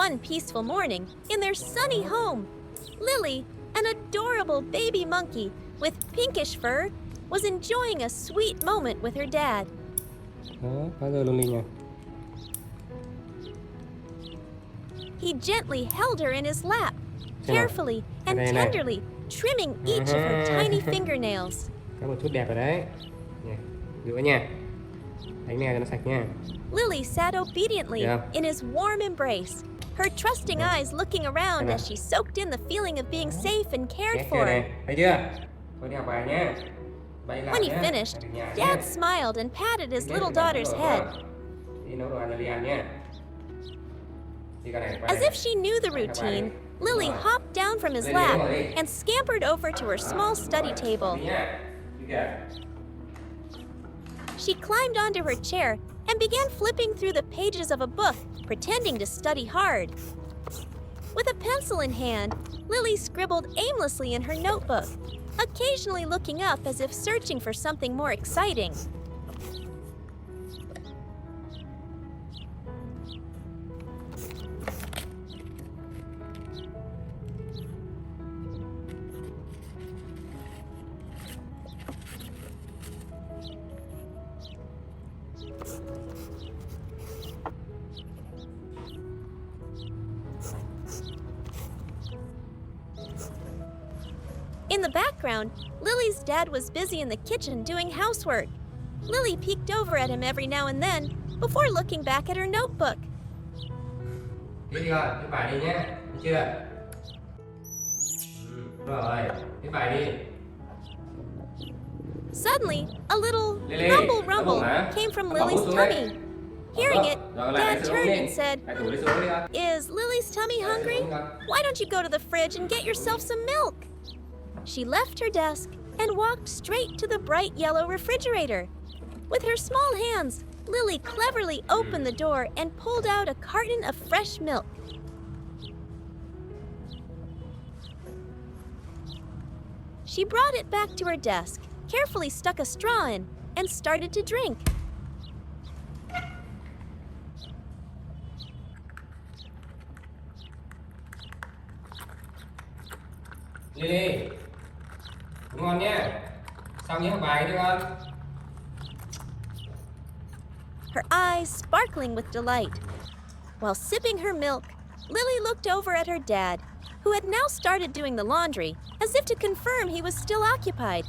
one peaceful morning in their sunny home, Lily, an adorable baby monkey with pinkish fur, was enjoying a sweet moment with her dad. Đó, phá rơi luôn đi nha. He gently held her in his lap, Xem nào. carefully and Đây này. tenderly trimming each of her tiny fingernails. Có một chút đẹp rồi đấy. Nè, rửa nha. Đánh nè cho nó sạch nha. Lily sat obediently Yeah. in his warm embrace, her trusting eyes looking around as she soaked in the feeling of being safe and cared Nét chưa for. này, thấy chưa? Thôi đi học bài nhá. Bay lại When he nhá. finished, Ở nhà Dad nhá. smiled and patted his Đi little nấu đồ daughter's ăn head, rồi. Đi nấu đồ ăn cho đi ăn nhá. Đi cái này, qua as đây. if she knew the routine. Lily hopped down from his lap and scampered over to her small study table. Đi nhá. Đi kìa. She climbed onto her chair and began flipping through the pages of a book, pretending to study hard. With a pencil in hand, Lily scribbled aimlessly in her notebook, occasionally looking up as if searching for something more exciting. In the background, Lily's dad was busy in the kitchen doing housework. Lily peeked over at him every now and then before looking back at her notebook. Viết chưa? Viết bài đi nhé. Viết chưa? Rồi, viết bài đi. Suddenly, a little Lily, rumble đau bụng hả? came from Đau bụng Lily's xuống tummy. đấy. Hearing it, Rồi, lại Dad lấy sữa turned đi. and said, Lại tủ lấy sữa đi con. "Is Lily's tummy hungry? Why don't you go to the fridge and get yourself some milk?" She left her desk and walked straight to the bright yellow refrigerator. With her small hands, Lily cleverly opened the door and pulled out a carton of fresh milk. She brought it back to her desk, carefully stuck a straw in, and started to drink. Lily, ngủ ngon nhé. Xong nhớ học bài đi con. Her eyes sparkling with delight. While sipping her milk, Lily looked over at her dad, who had now started doing the laundry, as if to confirm he was still occupied.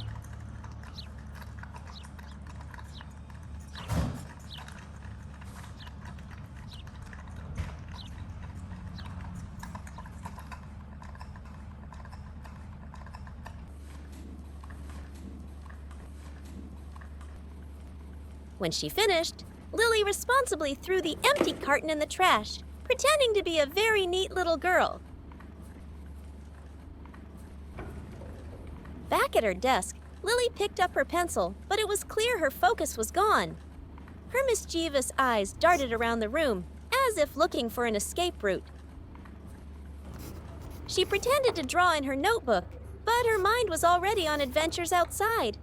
When she finished, Lily responsibly threw the empty carton in the trash, pretending to be a very neat little girl. Back at her desk, Lily picked up her pencil, but it was clear her focus was gone. Her mischievous eyes darted around the room, as if looking for an escape route. She pretended to draw in her notebook, but her mind was already on adventures outside.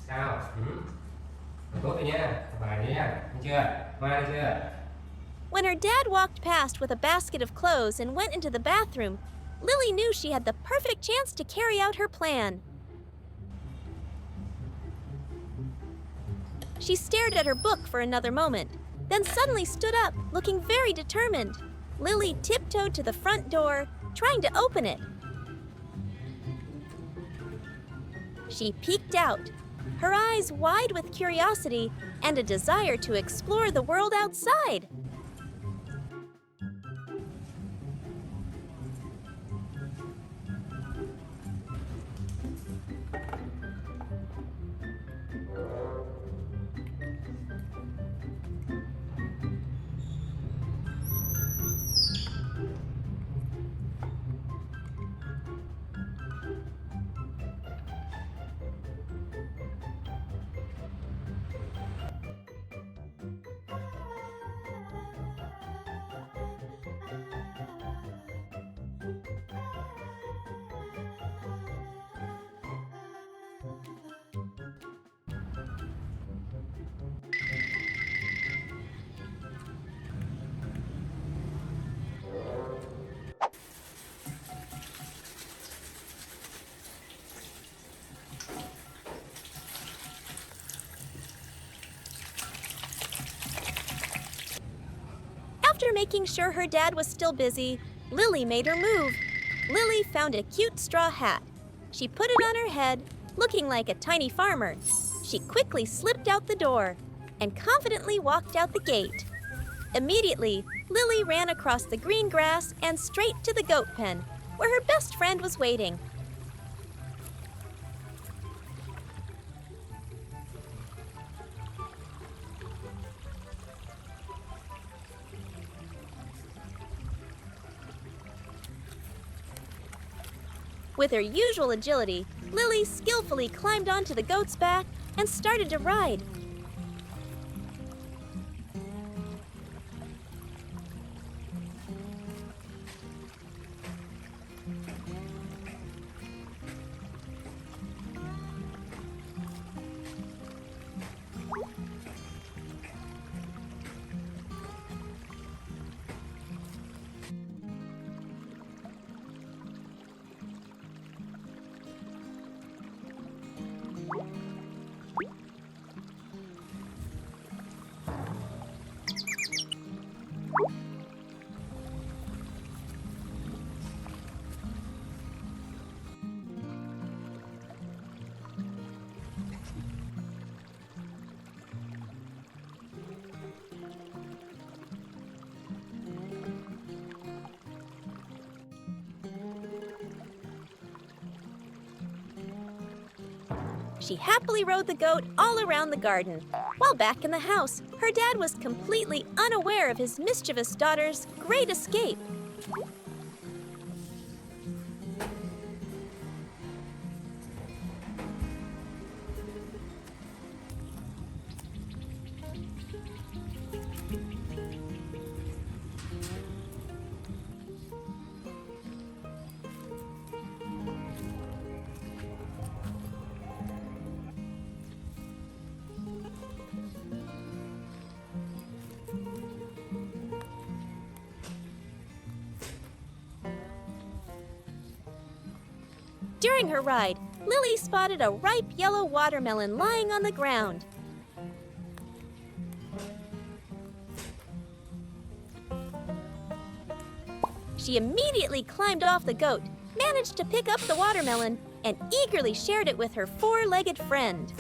Sao? Tốt rồi nhá. Học bài đi nha. Thấy chưa? Ngoan chưa? When her dad walked past with a basket of clothes and went into the bathroom, Lily knew she had the perfect chance to carry out her plan. She stared at her book for another moment, then suddenly stood up, looking very determined. Lily tiptoed to the front door, trying to open it. She peeked out, her eyes wide with curiosity and a desire to explore the world outside. After making sure her dad was still busy, Lily made her move. Lily found a cute straw hat. She put it on her head, looking like a tiny farmer. She quickly slipped out the door and confidently walked out the gate. Immediately, Lily ran across the green grass and straight to the goat pen, where her best friend was waiting. With her usual agility, Lily skillfully climbed onto the goat's back and started to ride. She happily rode the goat all around the garden. While back in the house, her dad was completely unaware of his mischievous daughter's great escape. During her ride, Lily spotted a ripe yellow watermelon lying on the ground. She immediately climbed off the goat, managed to pick up the watermelon, and eagerly shared it with her four-legged friend.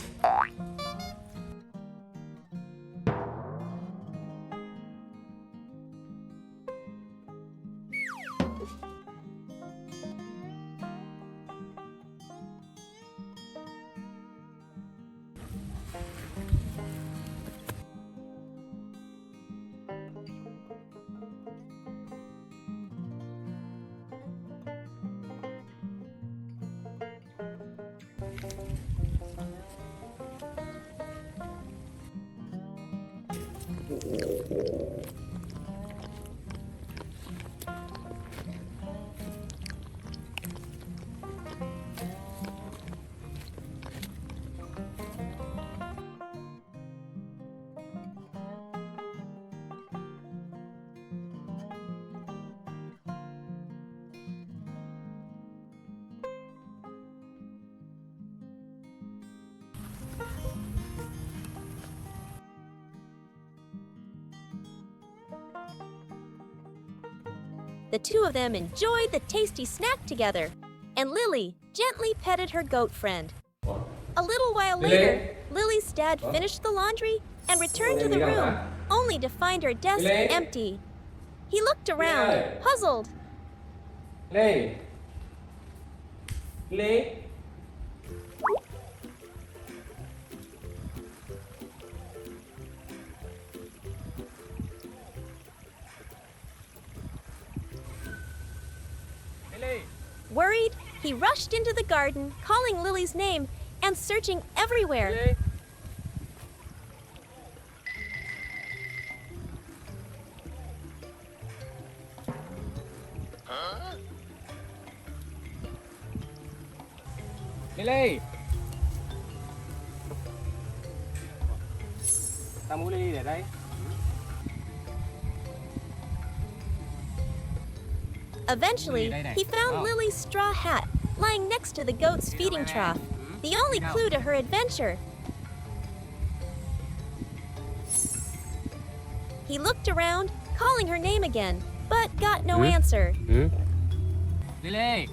The two of them enjoyed the tasty snack together, and Lily gently petted her goat friend. A little while later, Lily's dad finished the laundry and returned to the room, only to find her desk empty. He looked around, puzzled. Lily. Lily. Worried, he rushed into the garden, calling Lily's name and searching everywhere. Lily. Lily. Tao muốn Lily để đây. Eventually, he found Lily's straw hat lying next to the goat's feeding trough, the only clue to her adventure. He looked around, calling her name again, but got no answer. Lily.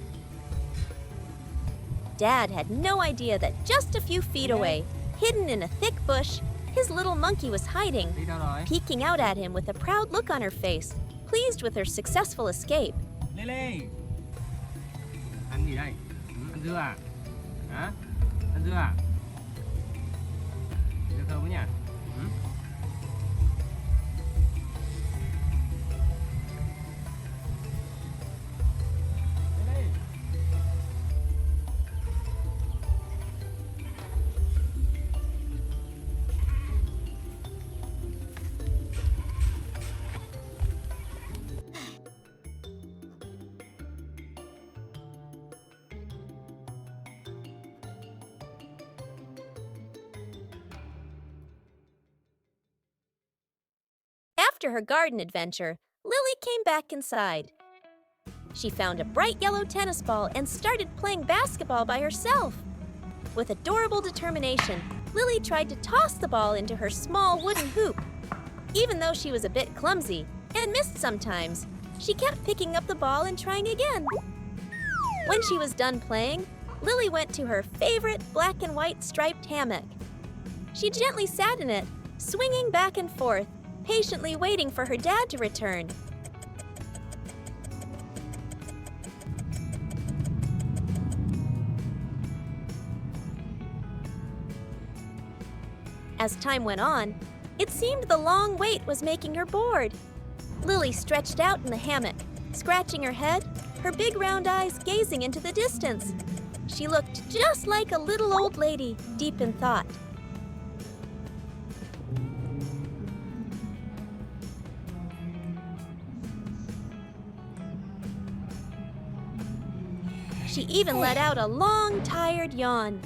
Dad had no idea that just a few feet away, hidden in a thick bush, his little monkey was hiding, Đi đâu rồi? peeking out at him with a proud look on her face, pleased with her successful escape. Lily. Ăn gì đây? Ăn dưa à? Hả? Ăn dưa à? Dưa thơm quá nhỉ? After her garden adventure, Lily came back inside. She found a bright yellow tennis ball and started playing basketball by herself. With adorable determination, Lily tried to toss the ball into her small wooden hoop. Even though she was a bit clumsy and missed sometimes, she kept picking up the ball and trying again. When she was done playing, Lily went to her favorite black and white striped hammock. She gently sat in it, swinging back and forth, patiently waiting for her dad to return. As time went on, it seemed the long wait was making her bored. Lily stretched out in the hammock, scratching her head, her big round eyes gazing into the distance. She looked just like a little old lady, deep in thought. She even let out a long, tired yawn.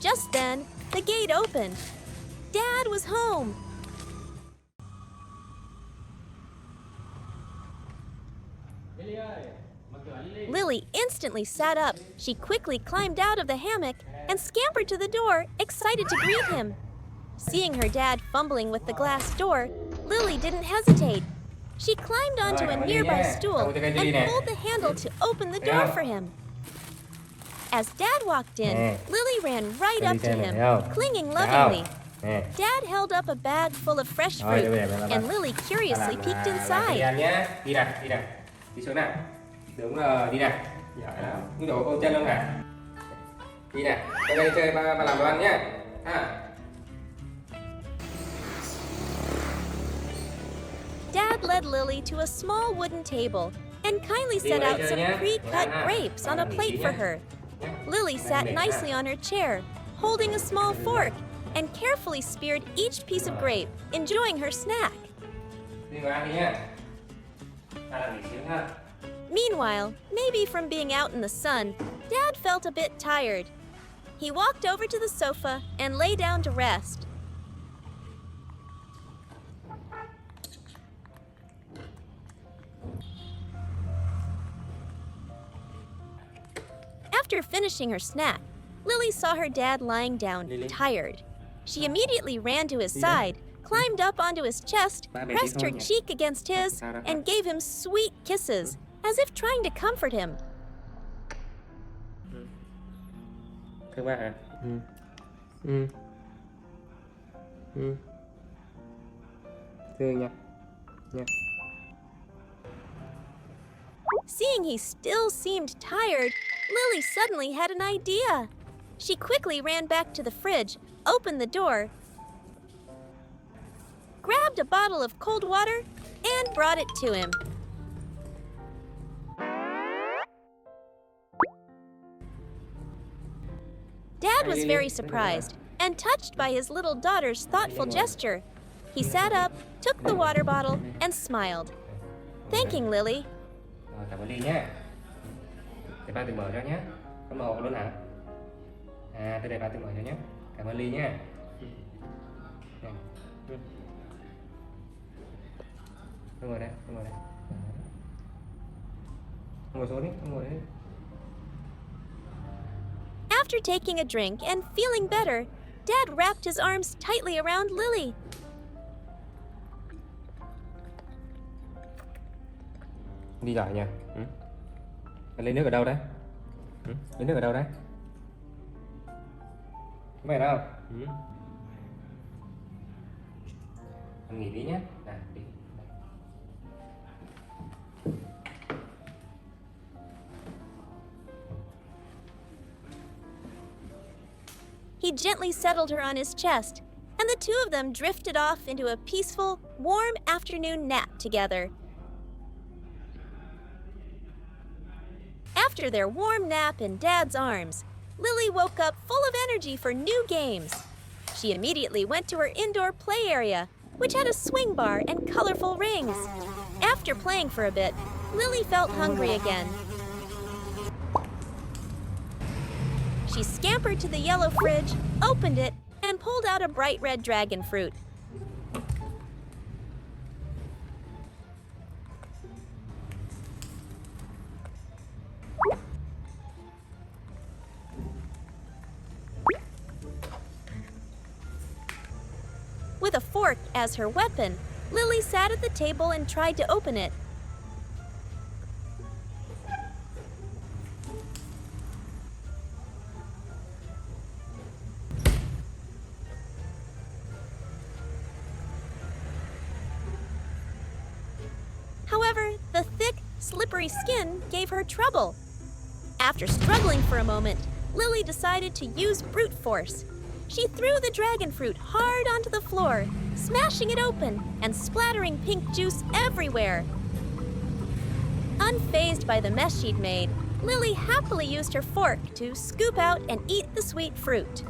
Just then, the gate opened. Dad was home. Lily instantly sat up. She quickly climbed out of the hammock and scampered to the door, excited to greet him. Seeing her dad fumbling with the glass door, Lily didn't hesitate. She climbed onto a nearby stool and pulled the handle to open the door for him. As Dad walked in, Lily ran right up to him, clinging lovingly. Dad held up a bag full of fresh fruit, and Lily curiously peeked inside. Đi nè, đi nè. Đi xuống nè. Đúng rồi, đi nè. Giỏi lắm. Cứ đổ ôm chân luôn nè. Đi nè. Tới đây chơi ba làm đồ ăn nhé. Ha. Dad led Lily to a small wooden table and kindly set out some pre-cut grapes on a plate for her. Lily sat nicely on her chair, holding a small fork, and carefully speared each piece of grape, enjoying her snack. Meanwhile, maybe from being out in the sun, Dad felt a bit tired. He walked over to the sofa and lay down to rest. After finishing her snack, Lily saw her dad lying down, tired. She immediately ran to his side, climbed up onto his chest, pressed her cheek against his, and gave him sweet kisses, as if trying to comfort him. Thương ba hả? Thương nha. Seeing he still seemed tired, Lily suddenly had an idea. She quickly ran back to the fridge, opened the door, grabbed a bottle of cold water, and brought it to him. Dad was very surprised and touched by his little daughter's thoughtful gesture. He sat up, took the water bottle, and smiled, thanking Lily. Rồi, cảm ơn Ly nhé. Để ba tự mở cho nhé. Con mở hộ luôn hả? À, tôi để ba tự mở cho nhé. Cảm ơn Ly nhé. Con ngồi đây, con ngồi đây. Con ngồi xuống đi, con ngồi đây. After taking a drink and feeling better, Dad wrapped his arms tightly around Lily. Đi giỏi nhỉ? Ừ. Lấy nước ở đâu đấy? Ừ. Lấy nước ở đâu đấy? Có phải đâu? Ừ. Con nghỉ đi nhé. Nào, đi. He gently settled her on his chest, and the two of them drifted off into a peaceful, warm afternoon nap together. After their warm nap in Dad's arms, Lily woke up full of energy for new games. She immediately went to her indoor play area, which had a swing bar and colorful rings. After playing for a bit, Lily felt hungry again. She scampered to the yellow fridge, opened it, and pulled out a bright red dragon fruit. With a fork as her weapon, Lily sat at the table and tried to open it. However, the thick, slippery skin gave her trouble. After struggling for a moment, Lily decided to use brute force. She threw the dragon fruit hard onto the floor, smashing it open and splattering pink juice everywhere. Unfazed by the mess she'd made, Lily happily used her fork to scoop out and eat the sweet fruit.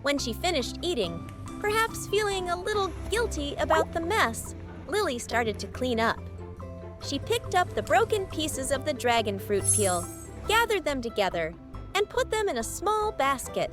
When she finished eating, perhaps feeling a little guilty about the mess, Lily started to clean up. She picked up the broken pieces of the dragon fruit peel, gathered them together, and put them in a small basket.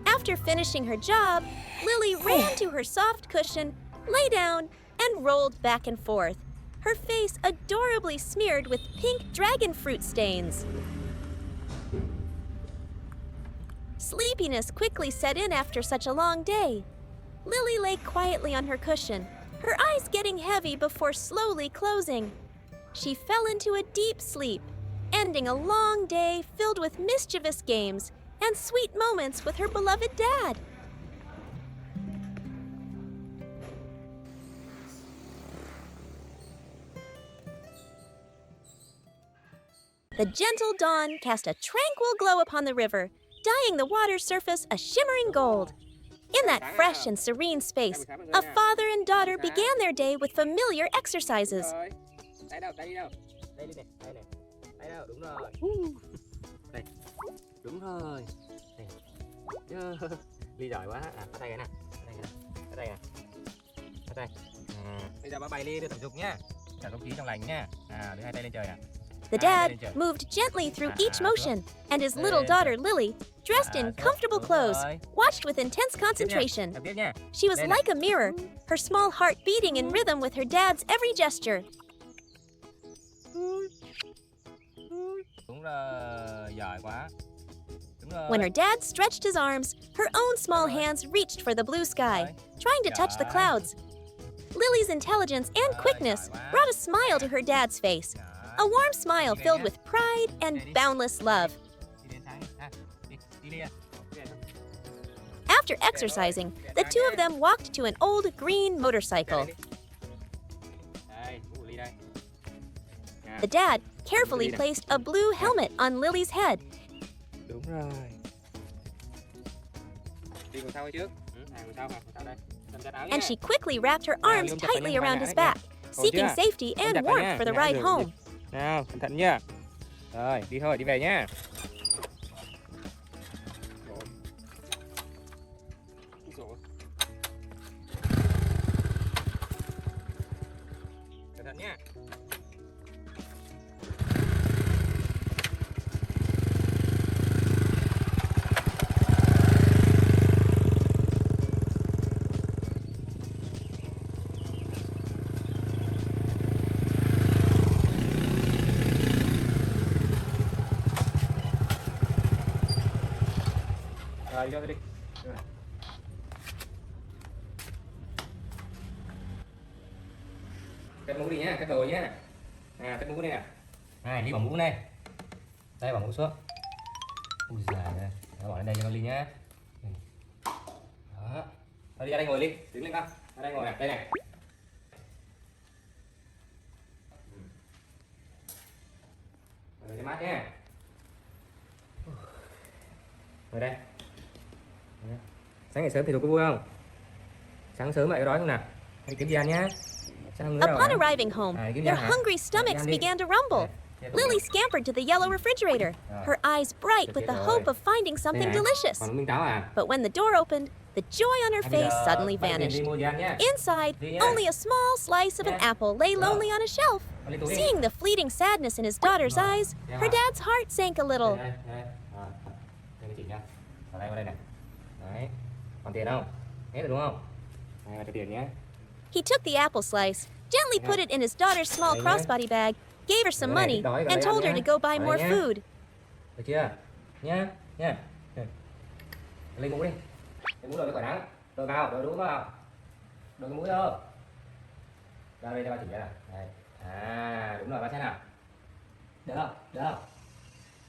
After finishing her job, Lily ran to her soft cushion, lay down, and rolled back and forth, her face adorably smeared with pink dragon fruit stains. Sleepiness quickly set in after such a long day. Lily lay quietly on her cushion, her eyes getting heavy before slowly closing. She fell into a deep sleep, ending a long day filled with mischievous games and sweet moments with her beloved dad. The gentle dawn cast a tranquil glow upon the river, dyeing the water's surface a shimmering gold. In that fresh and serene space, a father and daughter began their day with familiar exercises. Tay đâu? Tay đi đâu? Đây đi này, đây này. Tay đâu? Đúng rồi. Đây. Đúng rồi. Đây. Ly giỏi quá. Bắt tay cái nào. Bắt tay nè. Bắt tay. Bây giờ ba bày Ly đưa tập dục nhá. Thở không khí trong lành nhá. Đưa hai tay lên trời nè. The dad moved gently through each motion, and his little daughter Lily, dressed in comfortable clothes, watched with intense concentration. She was like a mirror, her small heart beating in rhythm with her dad's every gesture. Đúng rồi, giỏi quá. Đúng rồi. When her dad stretched his arms, her own small hands reached for the blue sky, trying to touch the clouds. Lily's intelligence and quickness brought a smile to her dad's face, a warm smile filled with pride and boundless love. After exercising, the two of them walked to an old green motorcycle. The dad carefully placed a blue helmet on Lily's head. Đúng rồi. Đi ngồi sau trước. Ngồi sau đây. And she quickly wrapped her arms tightly around his back, seeking safety and warmth for the ride home. Nào, cẩn thận nhá. Rồi, đi thôi, đi về nhá. Cẩn thận nhá. Rồi, cho tôi đi. Rồi. Cất mũ đi nhá, cất đồ nhá. Cất mũ đây nè. Này, Ly bỏ mũ đây. Đây, bỏ mũ xuống. Ui giời ơi. Đó, bỏ lên đây cho con Ly nhá. Đó. Thôi đi ra đây ngồi Ly, đứng lên con. Ra đây ngồi nè, đây này. Ngồi cho mát nhá. Ngồi đây. Sáng ngày sớm thì có vui không? Sáng sớm vậy có đói không nào? Đi kiếm gì ăn nhá. Upon arriving home, their hungry stomachs began to rumble. Lily scampered to the yellow refrigerator, her eyes bright with the hope of finding something delicious. But when the door opened, the joy on her face suddenly vanished. Inside, only a small slice of an apple lay lonely on a shelf. Seeing the fleeting sadness in his daughter's eyes, her dad's heart sank a little. Đấy, còn tiền không? Hết rồi đúng không? Cho tiền nhé. He took the apple slice, gently put it in his daughter's small crossbody bag, gave her some money, and told her to go buy more food. Được chưa? Nhá, nhá. Lấy mũ đi. Lấy mũ rồi khỏi nắng. Đội vào, đội mũ vào. Đội cái mũ đâu? Ra đây cho ba chỉ ra nào. Đây. Đúng rồi, ba xem nào. Được không? Được không?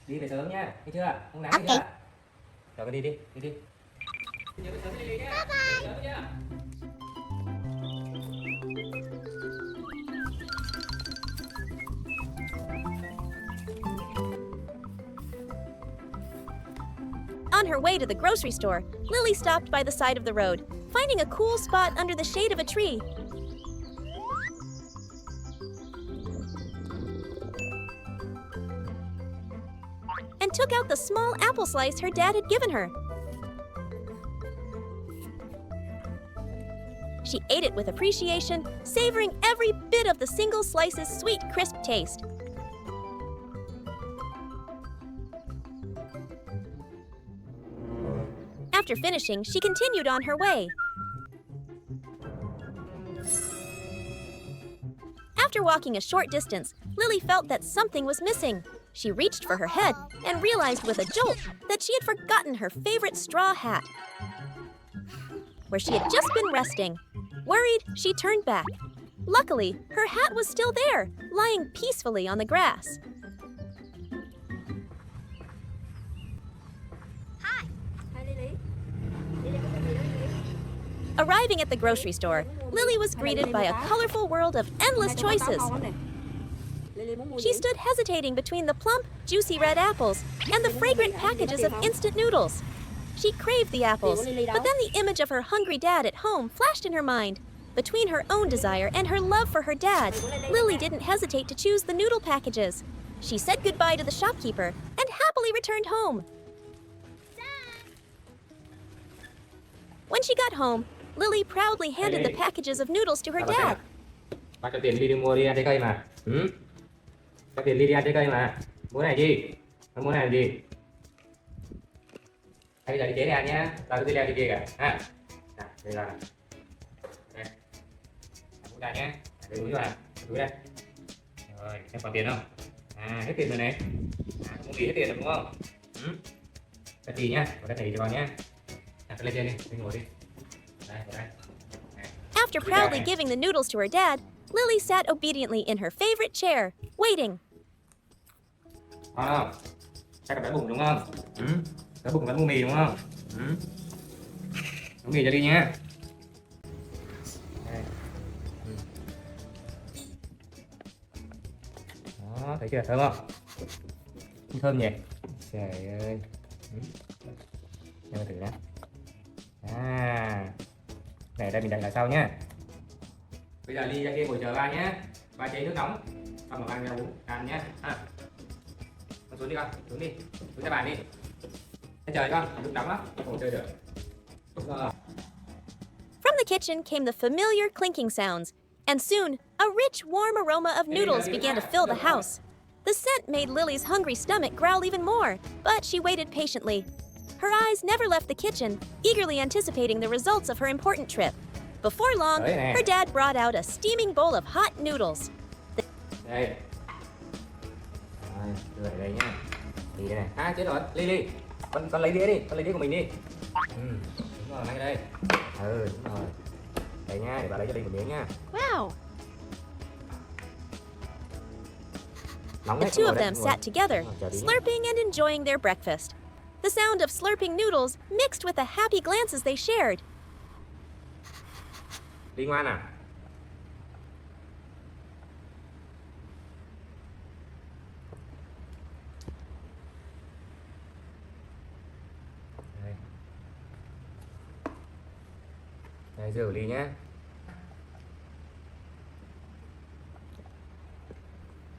Đi về sớm nhá, thấy chưa? Không nắng chưa? Rồi đi đi. On her way to the grocery store, Lily stopped by the side of the road, finding a cool spot under the shade of a tree. And took out the small apple slice her dad had given her. She ate it with appreciation, savoring every bit of the single slice's sweet, crisp taste. After finishing, she continued on her way. After walking a short distance, Lily felt that something was missing. She reached for her head and realized with a jolt that she had forgotten her favorite straw hat, where she had just been resting. Worried, she turned back. Luckily, her hat was still there, lying peacefully on the grass. Hi, Lily. Arriving at the grocery store, Lily was greeted by a colorful world of endless choices. She stood hesitating between the plump, juicy red apples and the fragrant packages of instant noodles. She craved the apples, but then the image of her hungry dad at home flashed in her mind. Between her own desire and her love for her dad, Lily didn't hesitate to choose the noodle packages. She said goodbye to the shopkeeper and happily returned home. she got home, Lily proudly handed the packages of noodles to her dad. Bác cho tiền Ly đi mua đi ăn trái cây mà. Ừ? Cho tiền Ly đi ăn trái cây mà. Mua này gì? Nó mua này làm gì? Bây giờ đi chế đi ăn nhá. Tao cứ đi leo đi kia kìa. Ha. Nào, đây là. Đây. Mua đây nhé. Để túi cho nào. Túi đây. Rồi, em còn tiền không? À, hết tiền rồi này. À, không nghĩ hết tiền rồi đúng không? Ừ. Cái gì nhá, có cái này cho con nhá. À, lên trên đi, lên ngồi đi. Đây, ngồi đây. After proudly giving the noodles to her dad, Lily sat obediently in her favorite chair, waiting. Ngon không? Chắc là đói bụng đúng không? Ừ. Đói bụng vẫn mua mì đúng không? Ừ. Mua mì cho đi nhá. Đây. Ừ. Đó, thấy chưa? Thơm không? Thơm nhỉ? Trời ơi. Ừ. Cho thử đã. À. Này đây mình đặt lại sau nhá. Bây giờ Ly ra kia ngồi chờ ba nhé. Ba chế nước nóng. Xong rồi ba ra uống ăn nhé. À. Con xuống đi con, xuống đi. Xuống ra bàn đi. Lên trời con, nước nóng lắm. Không chơi được. Đúng rồi. From the kitchen came the familiar clinking sounds, and soon a rich, warm aroma of noodles began to fill the house. The scent made Lily's hungry stomach growl even more, but she waited patiently. Her eyes never left the kitchen, eagerly anticipating the results of her important trip. Before long, her dad brought out a steaming bowl of hot noodles. Đây. Rồi, đưa lại đây nhá. Đi đây này. À, chết rồi. Ly. Con lấy đĩa đi, con lấy đĩa của mình đi. Ừ, đúng rồi, ngay đây. Ừ, đúng rồi. Đây nha, để bà lấy cho Ly một miếng nha. Wow. Nóng The đấy, two of ngồi them đây, sat together, chờ tí nhá. slurping and enjoying their breakfast. The sound of slurping noodles mixed with the happy glances they shared. Ly ngoan à? Đây. Đây, rửa Ly nhé.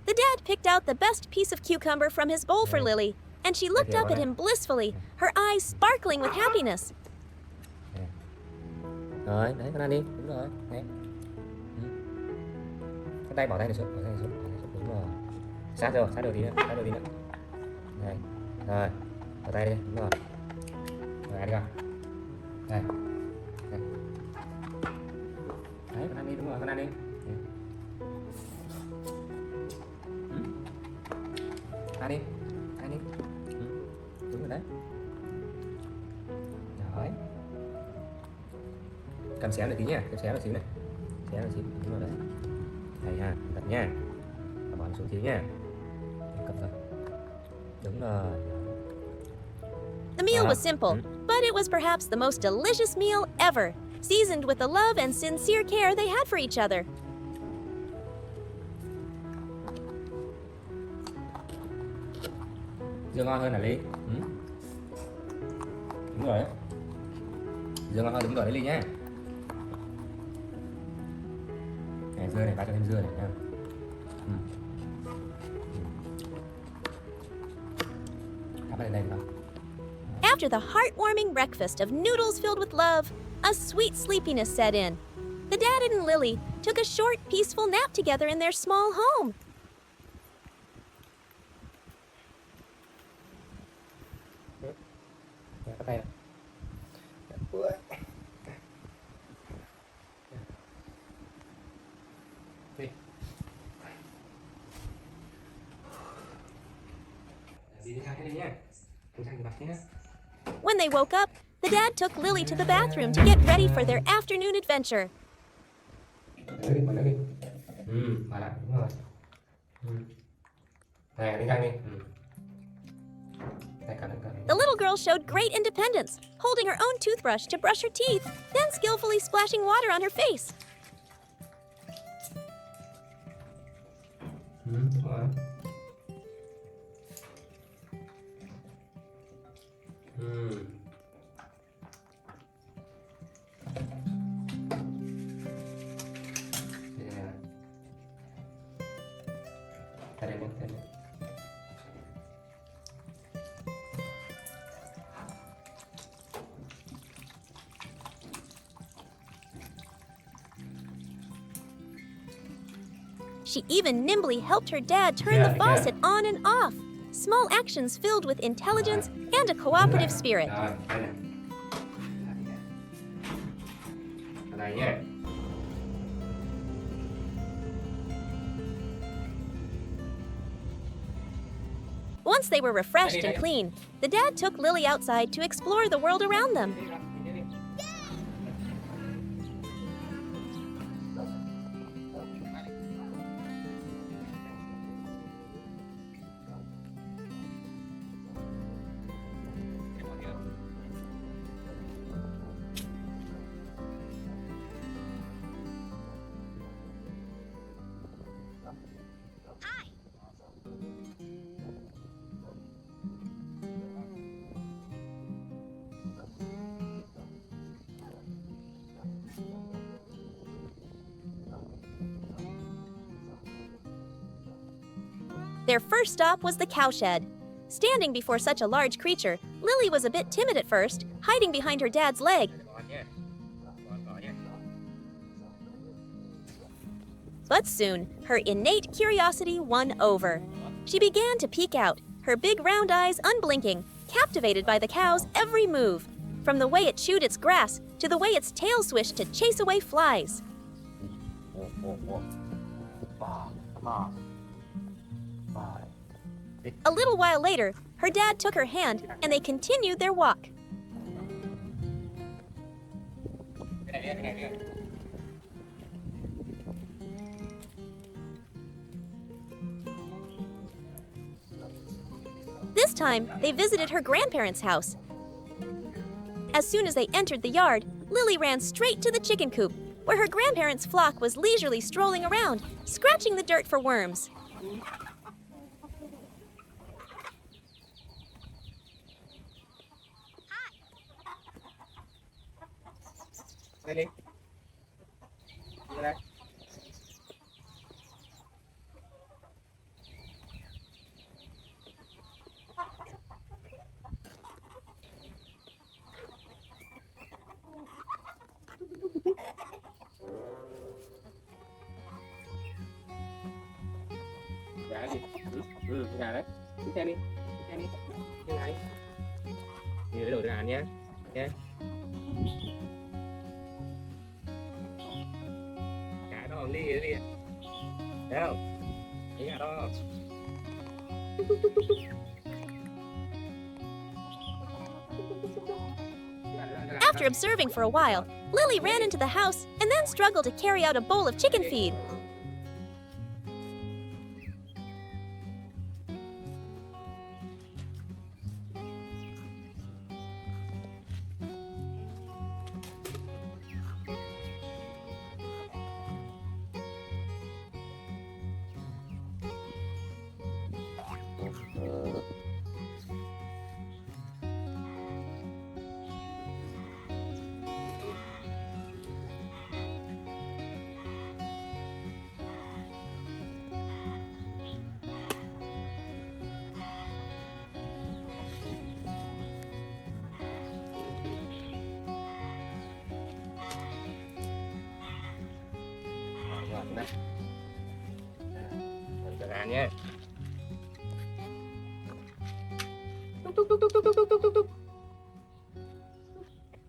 The dad picked out the best piece of cucumber from his bowl for Lily, and she looked up at him blissfully, her eyes sparkling with happiness. Rồi, đấy, con ăn đi, đúng rồi. Đấy. Ừ. Cái tay bỏ tay này xuống, bỏ tay này xuống, đúng rồi. Sát rồi tí nữa, Đây, rồi, bỏ tay đi, đúng rồi. Rồi, ăn đi con. Đây. Đây. Đấy, con ăn đi, đúng rồi, con ăn đi. Ừ. Ăn đi. Ừ. Đúng rồi đấy. Rồi. Cầm xéo lại tí nha, cầm xéo lại xíu này. Xéo lại xíu, đúng rồi đấy. Đây ha, đặt nha. Bỏ xuống xíu nha. Cầm thôi. Đúng rồi. The meal was simple, but it was perhaps the most delicious meal ever, seasoned with the love and sincere care they had for each other. Dưa ngon hơn hả Ly? Ừ. Đúng rồi đấy. Dưa ngon hơn, đúng rồi đấy Ly nhá. Này, dưa này, ba cho thêm dưa này nha. Ừ. Cắm lên đây được không? After the heartwarming breakfast of noodles filled with love, a sweet sleepiness set in. The dad and Lily took a short, peaceful nap together in their small home. Bắt tay này. Đi. Đi sang cái đi nha. Đi sang mặt nhé. When they woke up, the dad took Lily to the bathroom to get ready for their afternoon adventure. Mở nước đi. Mở lại, đúng rồi. Này, đi sang đi. The little girl showed great independence, holding her own toothbrush to brush her teeth, then skillfully splashing water on her face. Đúng rồi. Đây này, đây này. She even nimbly helped her dad turn Yeah, the faucet on and off. Small actions filled with intelligence and a cooperative spirit. Rồi, đây nè. Ở đây nha. Once they were refreshed and clean, the dad took Lily outside to explore the world around them. Their first stop was the cowshed. Standing before such a large creature, Lily was a bit timid at first, hiding behind her dad's leg. But soon, her innate curiosity won over. She began to peek out, her big round eyes unblinking, captivated by the cow's every move, from the way it chewed its grass to the way its tail swished to chase away flies. A little while later, her dad took her hand and they continued their walk. This time, they visited her grandparents' house. As soon as they entered the yard, Lily ran straight to the chicken coop, where her grandparents' flock was leisurely strolling around, scratching the dirt for worms. Đây đi. Ra đây. Gà đi. Gà đấy. Đi theo đi. Theo đi. Như này. Như để đổi gà nhé. Nha. Còn đi đi. Thấy không? Thấy gà đó. After observing for a while, Lily ran into the house and then struggled to carry out a bowl of chicken feed. Gà nhé.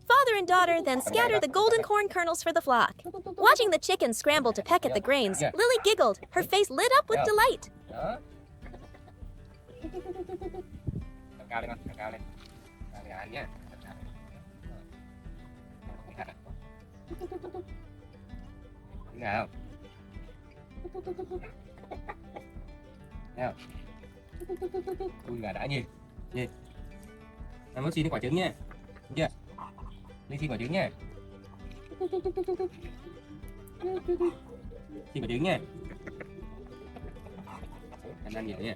Father and daughter then scattered the golden corn kernels for the flock. Watching the chickens scramble to peck at the grains, Lily giggled, her face lit up with delight. Đó. Cao lên con, cao lên. Gà nhé. Gà không? Thấy không? Ui, gà đã nhỉ? Nhỉ? Em muốn xin cái quả trứng nha. Đúng chưa? Đi xin quả trứng nha. Xin quả trứng nha. Em ăn nhiều nha.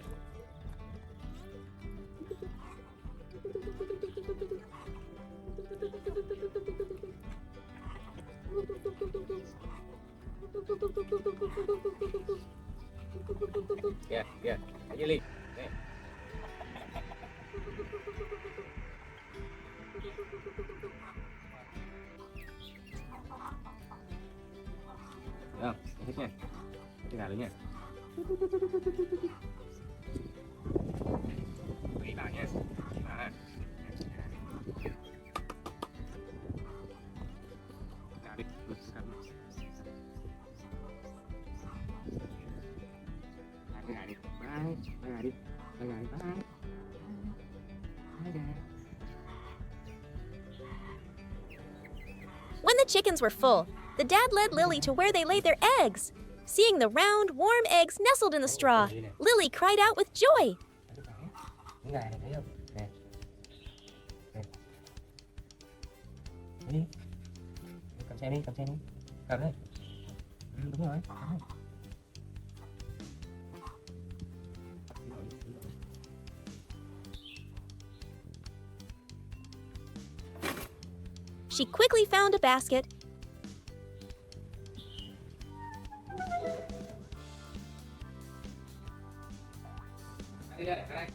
Kìa, kìa, hãy đi. Đây. Được không? Thích nha. Cái gà lớn nha. Đi vào nhé. Đó. Nào đi. Bye đi. Bye đi. Bye. When the chickens were full, the dad led Lily to where they laid their eggs. Seeing the round, warm eggs nestled in the straw, Lily cried out with joy. Những gà này thấy không? Nè. Nè. Đi. Cầm xe đi. Cầm đấy. Đúng rồi. She quickly found a basket. Đi đây. Đây.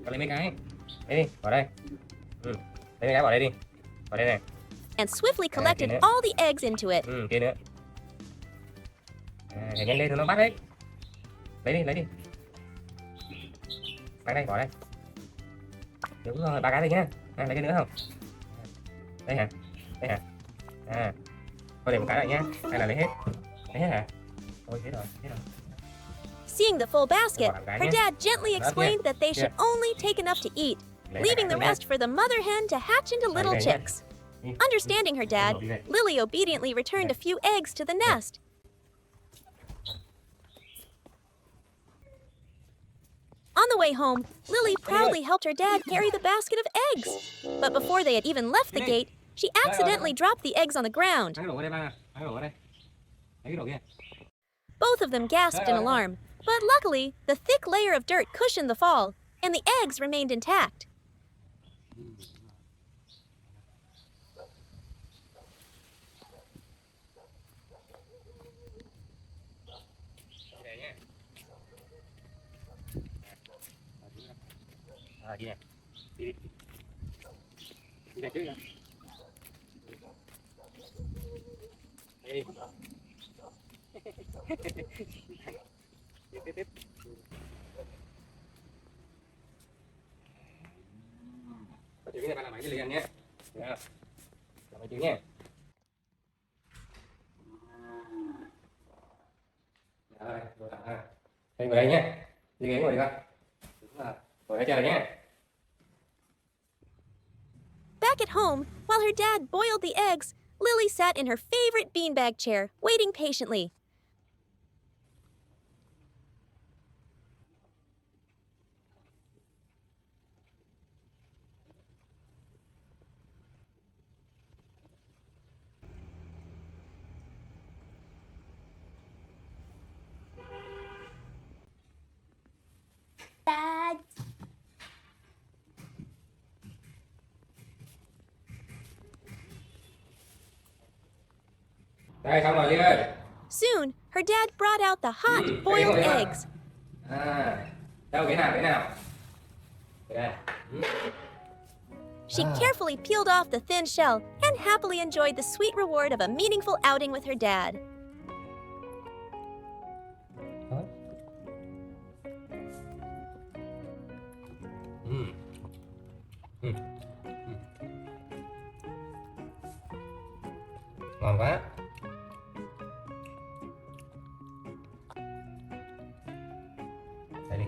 Có lấy mấy cái. Đây đi, vào đây. Lấy mấy cái vào đây đi. Vào đây này. And swiftly collected all the eggs into it. Kia nữa. Nhảy nhanh lên rồi nó bắt đấy. Lấy đi. Mang đây, bỏ đây. Đúng rồi, 3 cái đây nhá. Lấy cái nữa không? Đây hả? Thôi để một cái lại nhá. Hay là lấy hết? Lấy hết hả? Thôi hết rồi. Seeing the full basket, her dad gently explained that they should only take enough to eat, leaving the rest for the mother hen to hatch into little chicks. Understanding her dad, Lily obediently returned a few eggs to the nest. On the way home, Lily proudly helped her dad carry the basket of eggs. But before they had even left the gate, she accidentally dropped the eggs on the ground. Both of them gasped in alarm, but luckily, the thick layer of dirt cushioned the fall, and the eggs remained intact. Đi nè. Đi này trước nè. Đi. Tiếp. Có chữ này ba làm mấy cái liền nhé. Được không? Làm mấy chữ nhé. Rồi, ngồi thẳng ha. Đây ngồi đây nhé. Đi ghế ngồi đi con. Đúng rồi. Ngồi đây chờ nhé. Back at home, while her dad boiled the eggs, Lily sat in her favorite beanbag chair, waiting patiently. Dad. Đây xong rồi Ly ơi. Soon, her dad brought out the hot, boiled eggs. Đâu cái nào? Đây. She carefully peeled off the thin shell and happily enjoyed the sweet reward of a meaningful outing with her dad. Ngon quá. Đây đi.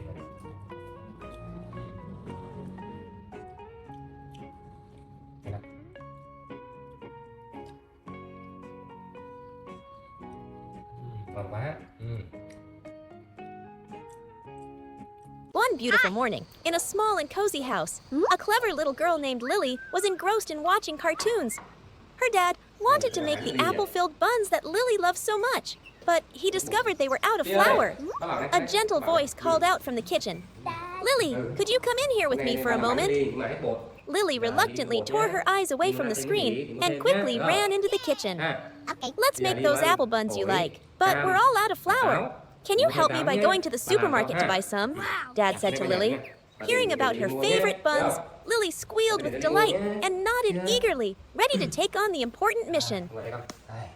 Đây nào. Ngon quá. One beautiful morning, in a small and cozy house, a clever little girl named Lily was engrossed in watching cartoons. Her dad wanted to make the apple-filled buns that Lily loved so much, but he discovered they were out of flour. A gentle voice called out from the kitchen, "Lily, could you come in here with me for a moment?" Lily reluctantly tore her eyes away from the screen and quickly ran into the kitchen. "Let's make those apple buns you like, but we're all out of flour. Can you help me by going to the supermarket to buy some?" Dad said to Lily. Hearing about her favorite buns, Lily squealed with delight and nodded eagerly, ready to take on the important mission. Ngồi đây con. Đây.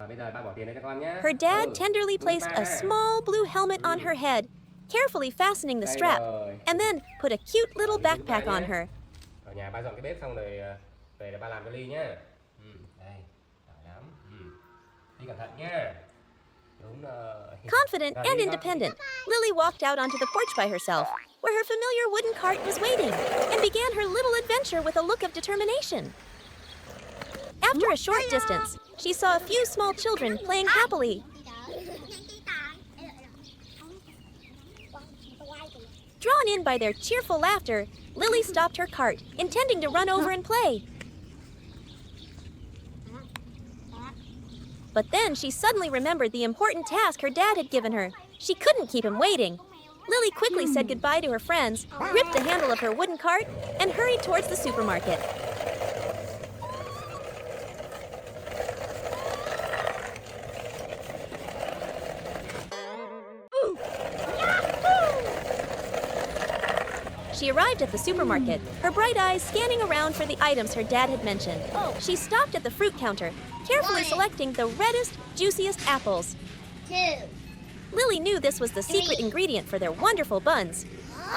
Bây giờ ba bỏ tiền đây cho con nhé. Her dad tenderly placed a small blue helmet on her head, carefully fastening the strap, and then put a cute little backpack on her. Ở nhà ba dọn cái bếp xong rồi về để ba làm cho Ly nhá. Đây, giỏi lắm. Ly cẩn thận nhá. Đúng rồi. Confident and independent, Lily walked out onto the porch by herself, where her familiar wooden cart was waiting, and began her little adventure with a look of determination. After a short distance, she saw a few small children playing happily. Drawn in by their cheerful laughter, Lily stopped her cart, intending to run over and play. But then she suddenly remembered the important task her dad had given her. She couldn't keep him waiting. Lily quickly said goodbye to her friends, gripped the handle of her wooden cart, and hurried towards the supermarket. She arrived at the supermarket, her bright eyes scanning around for the items her dad had mentioned. She stopped at the fruit counter, carefully selecting the reddest, juiciest apples. 2. Lily knew this was the secret ingredient for their wonderful buns.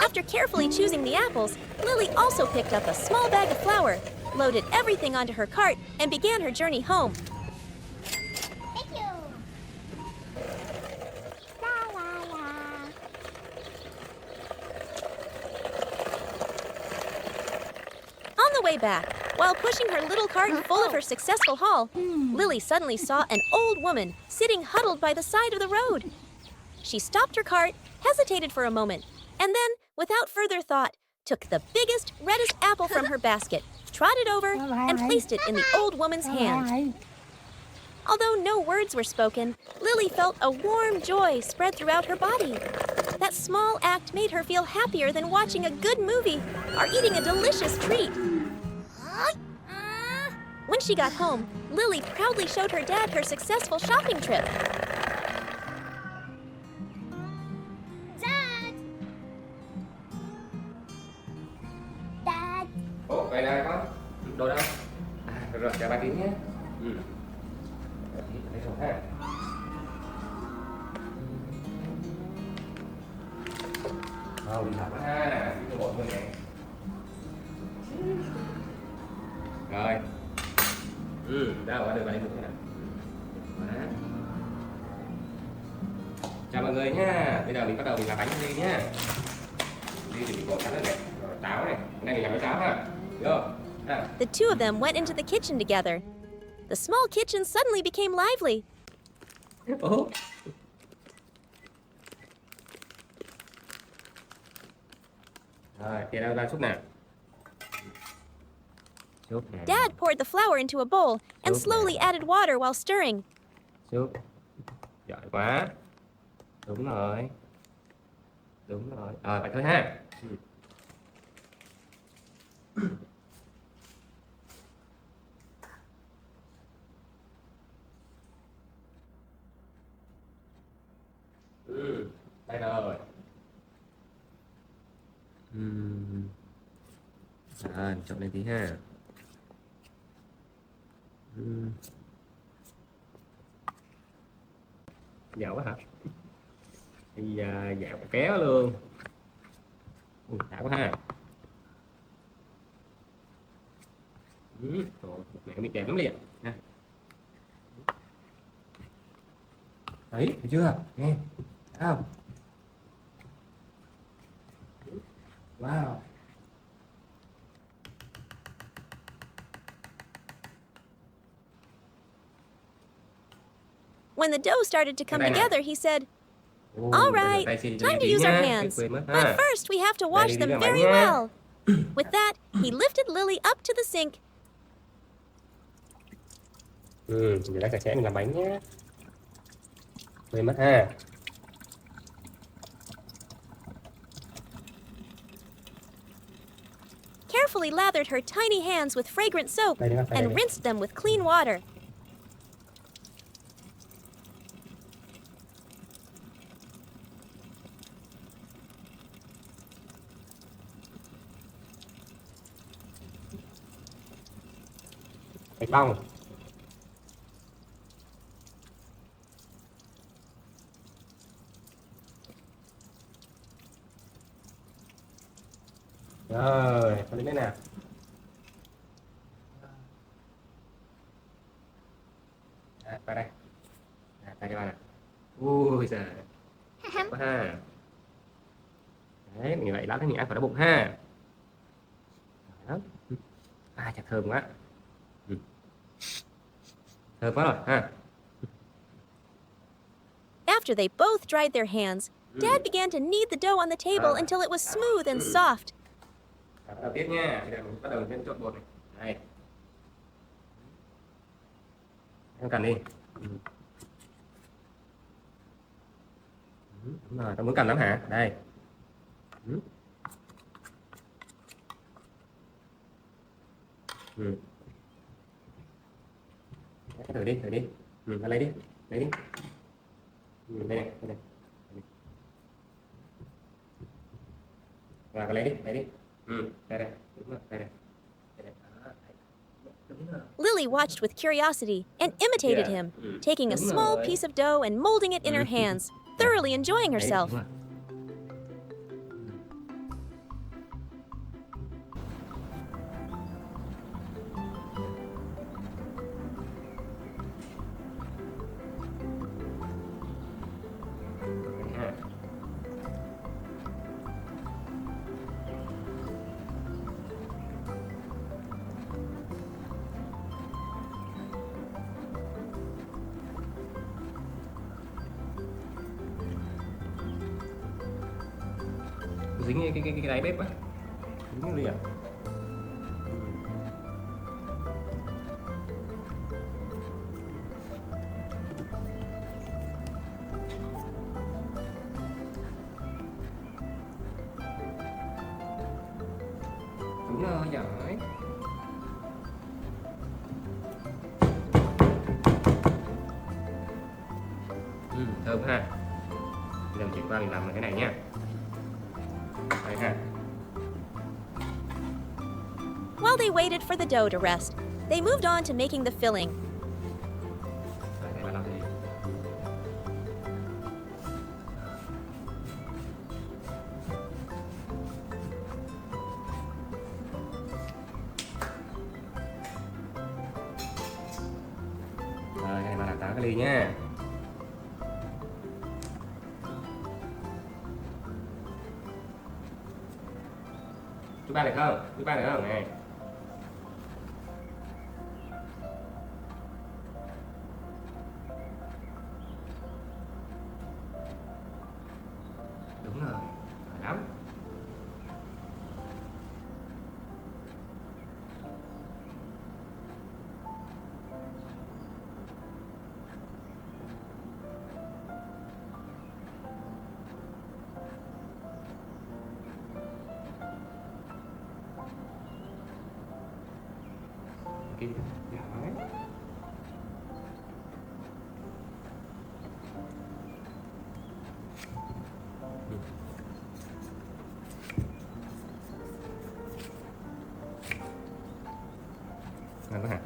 After carefully choosing the apples, Lily also picked up a small bag of flour, loaded everything onto her cart, and began her journey home. Thank you. La la la. On the way back, while pushing her little cart full of her successful haul, Lily suddenly saw an old woman sitting huddled by the side of the road. She stopped her cart, hesitated for a moment, and then, without further thought, took the biggest, reddest apple from her basket, trotted over, and placed it in the old woman's hand. Although no words were spoken, Lily felt a warm joy spread throughout her body. That small act made her feel happier than watching a good movie or eating a delicious treat. When she got home, Lily proudly showed her dad her successful shopping trip. Dad. Dad. Ồ, vậy là con. Đồ đâu? Được rồi, chào ba Tiến nhé. Đây rồi ha. Đi học ha, đi bộ thôi nè. Rồi. Đâu ở đây bạn được thế nào? Đó. Chào mọi người nhá. Bây giờ mình bắt đầu mình làm bánh Ly nhá. Ly thì mình bột sẵn rồi này. Rồi táo này. Hôm nay mình làm cái táo ha. Vô. Ha. The two of them went into the kitchen together. The small kitchen suddenly became lively. Ủa? Rồi, tiền đâu ra súp nào. Súp nè. Dad poured the flour into a bowl and slowly added water while stirring. Súp. Giỏi quá. Đúng rồi. Đúng rồi. Vậy thôi ha. Đây rồi. Rồi, trộn lên tí ha. Dẻo quá hả? Thì dẻo kéo luôn. Đã quá ha. Mẹ miệng đẹp lắm liền nè. Đấy, thấy chưa? Nghe. Thấy không? Wow. When the dough started to come Cái này nè. together, he said, "All right, time to use our hands. But first, we have to wash them very well." With that, he lifted Lily up to the sink. Rửa tay sạch sẽ mình làm bánh nhé. Quên mất ha. Carefully lathered her tiny hands with fragrant soap and rinsed them with clean water. Bạch bông. Rồi, con đến đây nào. Qua đây. Tay cho ba nào. Ui giời. Quá ha. Đấy, mình vậy lát thì mình ăn vào đau bụng ha. Đó. Chà thơm quá. Thơm quá rồi ha. After they both dried their hands, Dad began to knead the dough on the table until it was smooth and soft. Bắt đầu tiếp nha. Bây giờ mình bắt đầu lên trộn bột này. Đây. Em cần đi. Đúng rồi, tao muốn cầm lắm hả? Đây. Thử đi. Lấy đi. Đây này. Rồi, lấy đi. Đây. Đúng rồi, đây. Lily watched with curiosity and imitated him, taking a small piece of dough and molding it in her hands, thoroughly enjoying herself. Dính cái đáy bếp á. Dính liền. Đúng rồi, giỏi. Thơm ha. Bây giờ mình chuyển qua mình làm cái này nha. Đây ha. While they waited for the dough to rest, they moved on to making the filling. Đây bạn làm gì? Rồi, này bạn làm 8 cái ly nha. Chú ba được không? Này. Đúng rồi, phải lắm. Giỏi. Ngon quá hả?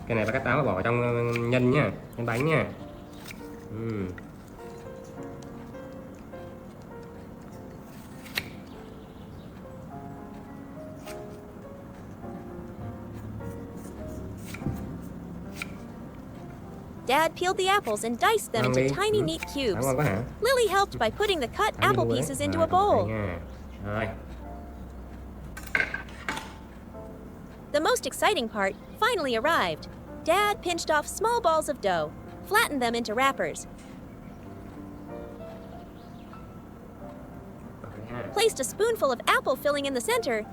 Cái này bác cắt táo bỏ vào trong nhân nha, nhân bánh nha. Dad peeled the apples and diced them into tiny, neat cubes. Ngon quá hả? Lily helped by putting the cut apple pieces into a bowl. Rồi. The most exciting part finally arrived. Dad pinched off small balls of dough, flattened them into wrappers, placed a spoonful of apple filling in the center,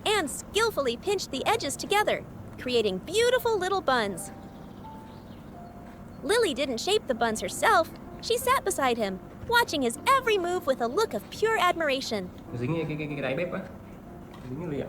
and skillfully pinched the edges together, creating beautiful little buns. Lily didn't shape the buns herself. She sat beside him, watching his every move with a look of pure admiration. Dính cái đáy bếp á. Dính liền.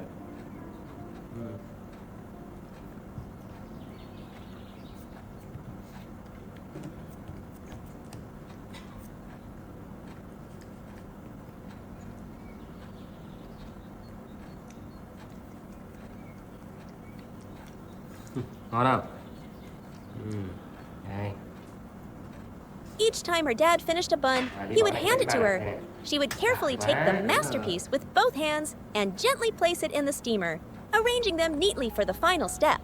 Ngon không? Đây. Each time her dad finished a bun, he would hand it to her. She would carefully take the masterpiece with both hands and gently place it in the steamer, arranging them neatly for the final step.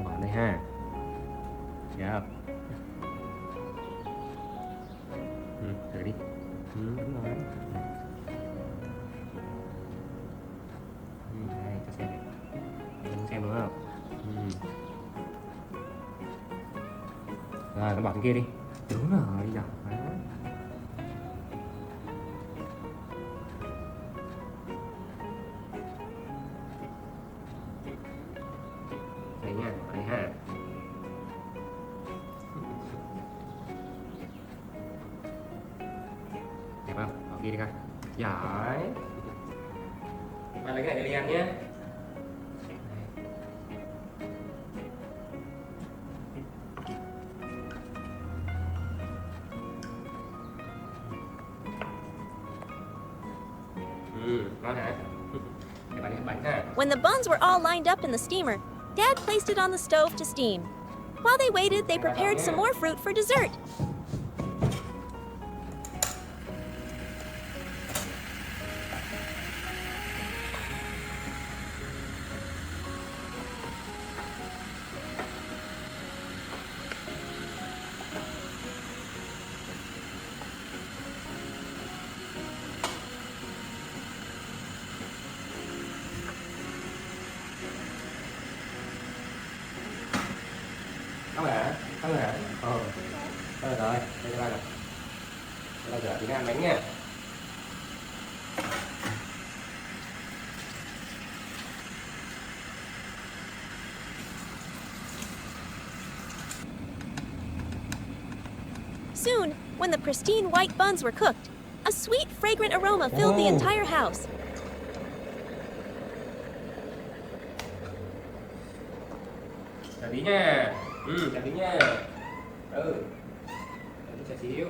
Bạn đây ha. Dạ. Thử đi. Đúng rồi. Đây, cho xem. Muốn xem đúng không? Rồi, con bỏ trên kia đi. Đúng rồi, giỏi quá. Đây nha, bỏ đây ha. Đẹp không? Bỏ kia đi coi. Giỏi. Bạn lấy cái này để đi ăn nhé. Ngon hả? Để bạn ăn bánh ha. When the buns were all lined up in the steamer, Dad placed it on the stove to steam. While they waited, they prepared some more fruit for dessert. Xong rồi hả? Xong rồi hả? Xong rồi rồi. Đây cho ba nè. Bây giờ thì nó ăn bánh nha. Soon, when the pristine white buns were cooked, a sweet, fragrant aroma filled the entire house. Chờ tí nha. Chờ tí nha. Chờ xíu.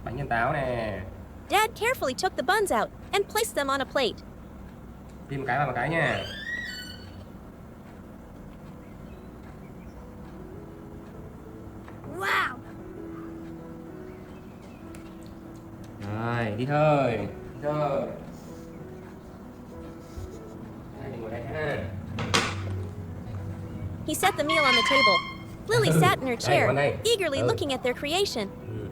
Bánh nhân táo nè. Dad carefully took the buns out and placed them on a plate. Đi một cái vào một cái nha. Wow. Rồi, đi thôi. Đi thôi. Đây, đi ngồi đây ha. He set the meal on the table. Lily sat in her chair, Đây, đây. eagerly looking at their creation.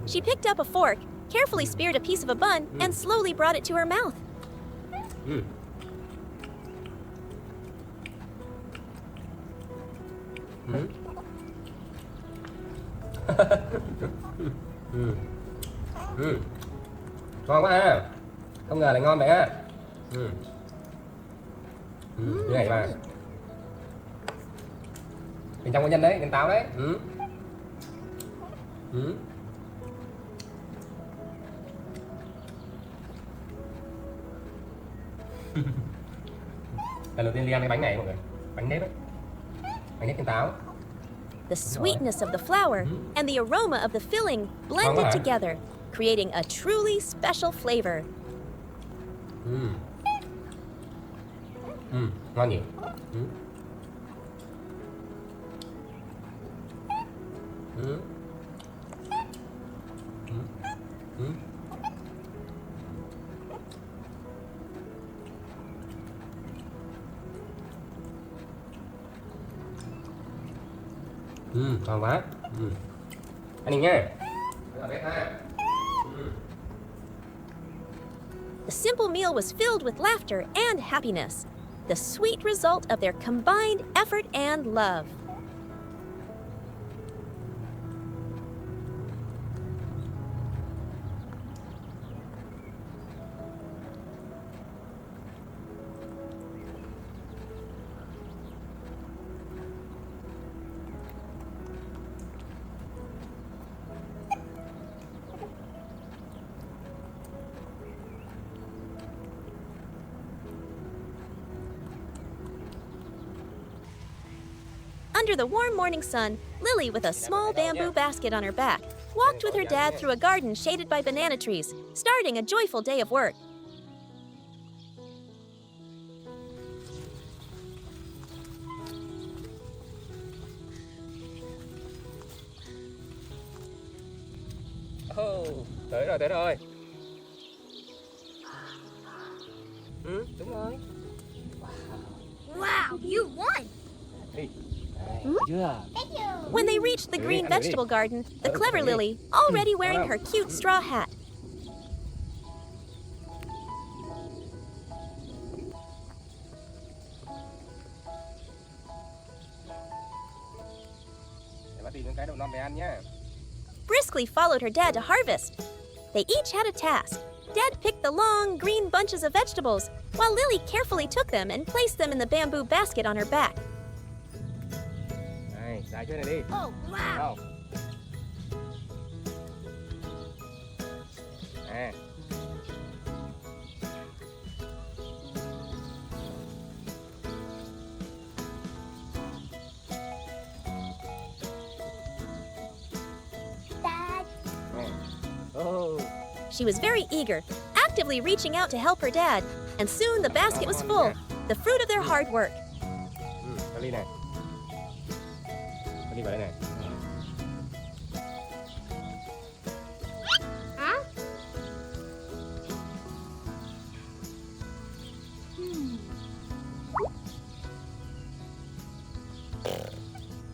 She picked up a fork, carefully speared a piece of a bun, and slowly brought it to her mouth. Ngon quá ha. Không ngờ lại ngon vậy ha. Như này mà. Bên trong có nhân đấy, nhân táo đấy. Lần đầu tiên đi ăn cái bánh này mọi người. Bánh nếp ấy. Bánh nếp nhân táo. The sweetness of the flour and the aroma of the filling blended together, creating a truly special flavor. Ngon nhỉ? Ngon quá. Anh nhìn nha. The simple meal was filled with laughter and happiness, the sweet result of their combined effort and love. Under the warm morning sun, Lily, with a small bamboo basket on her back, walked with her dad through a garden shaded by banana trees, starting a joyful day of work. Oh, tới rồi, tới rồi. Ừ, đúng rồi. Wow, you won. Đi. Đấy, chưa? Thank you. When they reached the green vegetable garden, the clever Lily, already wearing her cute straw hat, Để bắt tìm những cái đậu non để ăn nhá. briskly followed her dad to harvest. They each had a task. Dad picked the long, green bunches of vegetables, while Lily carefully took them and placed them in the bamboo basket on her back. Này, dài chơi này đi. Oh, wow. Không. Nè. Dad. Nè. Oh. She was very eager, actively reaching out to help her dad, and soon the basket was full, the fruit of their hard work. Cho Ly này. Cho Ly vào đây này. Huh?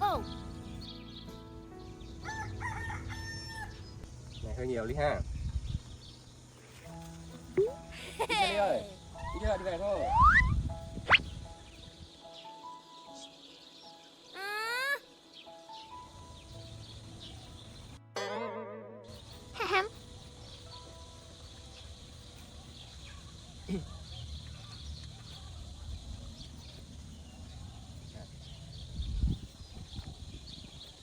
Oh. Này hơi nhiều Ly ha. Đi Ly ơi. Đi chưa? Đi về thôi. Ahem.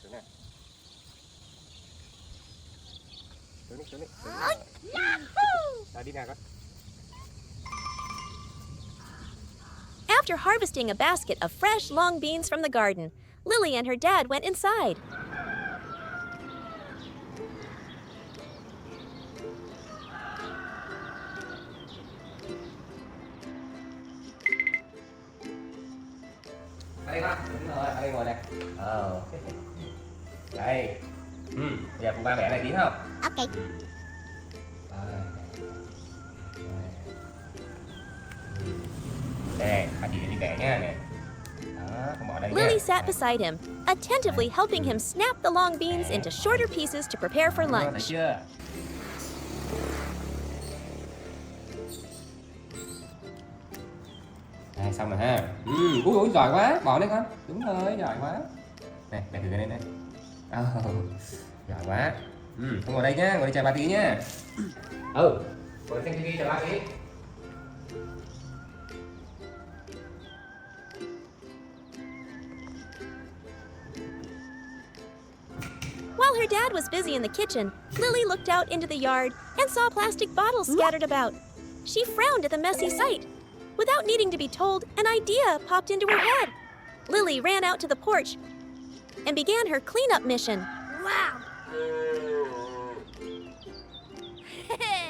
Xuống này. Xuống đi, xuống đi. Yahoo! Đi nào con. After harvesting a basket of fresh long beans from the garden, Lily and her dad went inside. Ở đây con. Đúng rồi, ở đây ngồi này. Đây. Bây giờ phụ ba mẹ này tí không? Okay. Nè, bà chị đi bẻ nha nè. Đó, con bỏ đây nha. Lily sat beside him, attentively helping him snap the long beans into shorter pieces to prepare for Đúng rồi, thấy lunch. chưa? Đây, xong rồi ha. Ui, ui, giỏi quá, bỏ lên con. Đúng rồi, giỏi quá. Này, để thử cái này này. Giỏi quá. Con ngồi đây nhá, ngồi đây chờ ba tí nhá. Ngồi xem TV chờ ba tí. While her dad was busy in the kitchen, Lily looked out into the yard and saw plastic bottles scattered about. She frowned at the messy sight. Without needing to be told, an idea popped into her head. Lily ran out to the porch and began her cleanup mission. Wow. Hey.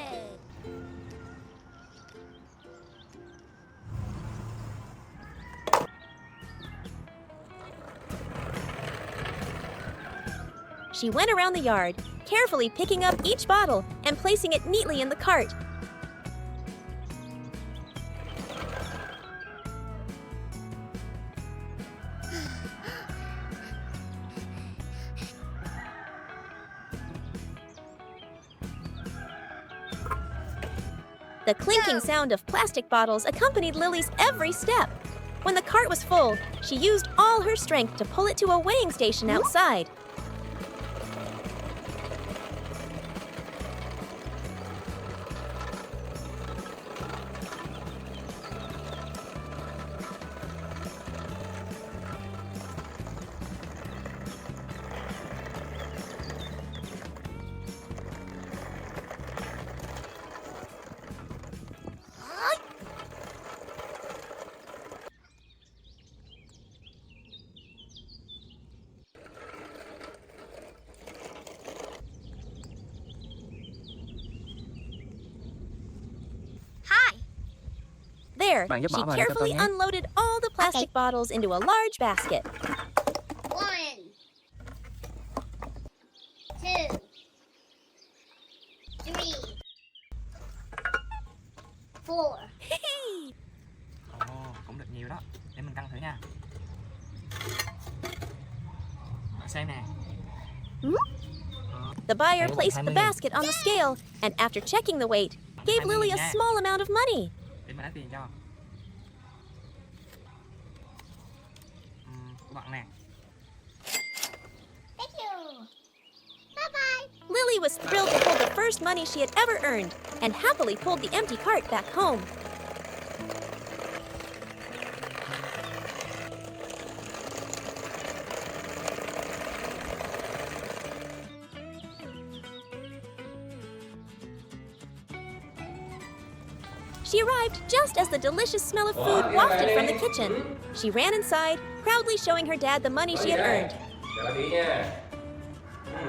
She went around the yard, carefully picking up each bottle and placing it neatly in the cart. The clinking sound of plastic bottles accompanied Lily's every step. When the cart was full, she used all her strength to pull it to a weighing station outside. there, Bạn giúp she bỏ vào đây cho tôi carefully nhé. unloaded all the plastic bottles into a large basket. 1, 2, 3, 4. Ồ, cũng được nhiều đó. Để mình cân thử nha. Bạn xem nè. The buyer Đấy, placed the 20.000. basket on the scale and after checking the weight, gave Lily a 20.000 small amount of money. Để mình lấy tiền cho. Của bạn nè. Thank you. Bye bye. Lily was thrilled to hold the first money she had ever earned and happily pulled the empty cart back home. She arrived just as the delicious smell of food wafted from the kitchen. She ran inside, proudly showing her dad the money she had earned. Chào bà tí nha.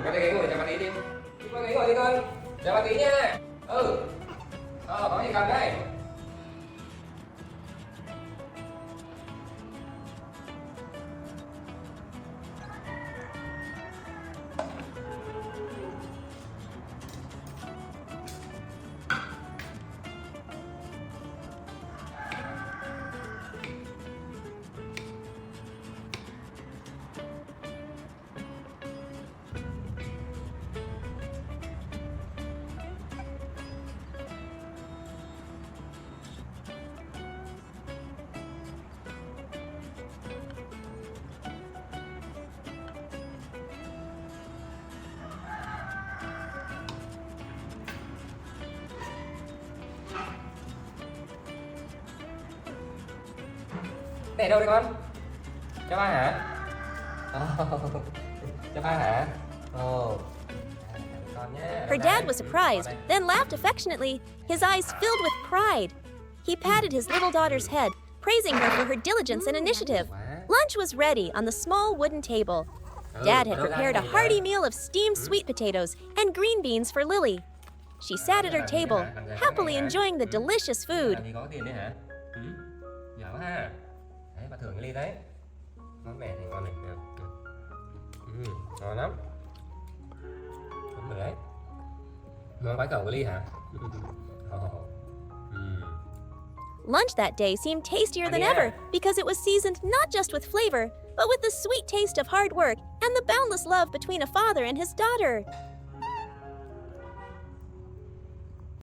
Có thể ghế ngồi chào bà tí đi. Có ghế ngồi đi con. Chào bà tí nha. Có gì cần đây? Để đâu đấy con? Cho ba hả? Cho ba hả? Con nhé. Her dad was surprised, then laughed affectionately, his eyes filled with pride. He patted his little daughter's head, praising her for her diligence and initiative. Lunch was ready on the small wooden table. Dad had prepared a hearty meal of steamed sweet potatoes and green beans for Lily. She sat at her table, happily enjoying the delicious food. Thì có tiền đấy hả? Giỏi quá ha. Đấy, bà thưởng cái ly đấy. Món mẻ thì ngon này. Ngon lắm. Đúng rồi đấy. Ngon bái cẩu cái ly hả? Lunch that day seemed tastier than ever because it was seasoned not just with flavor, but with the sweet taste of hard work and the boundless love between a father and his daughter.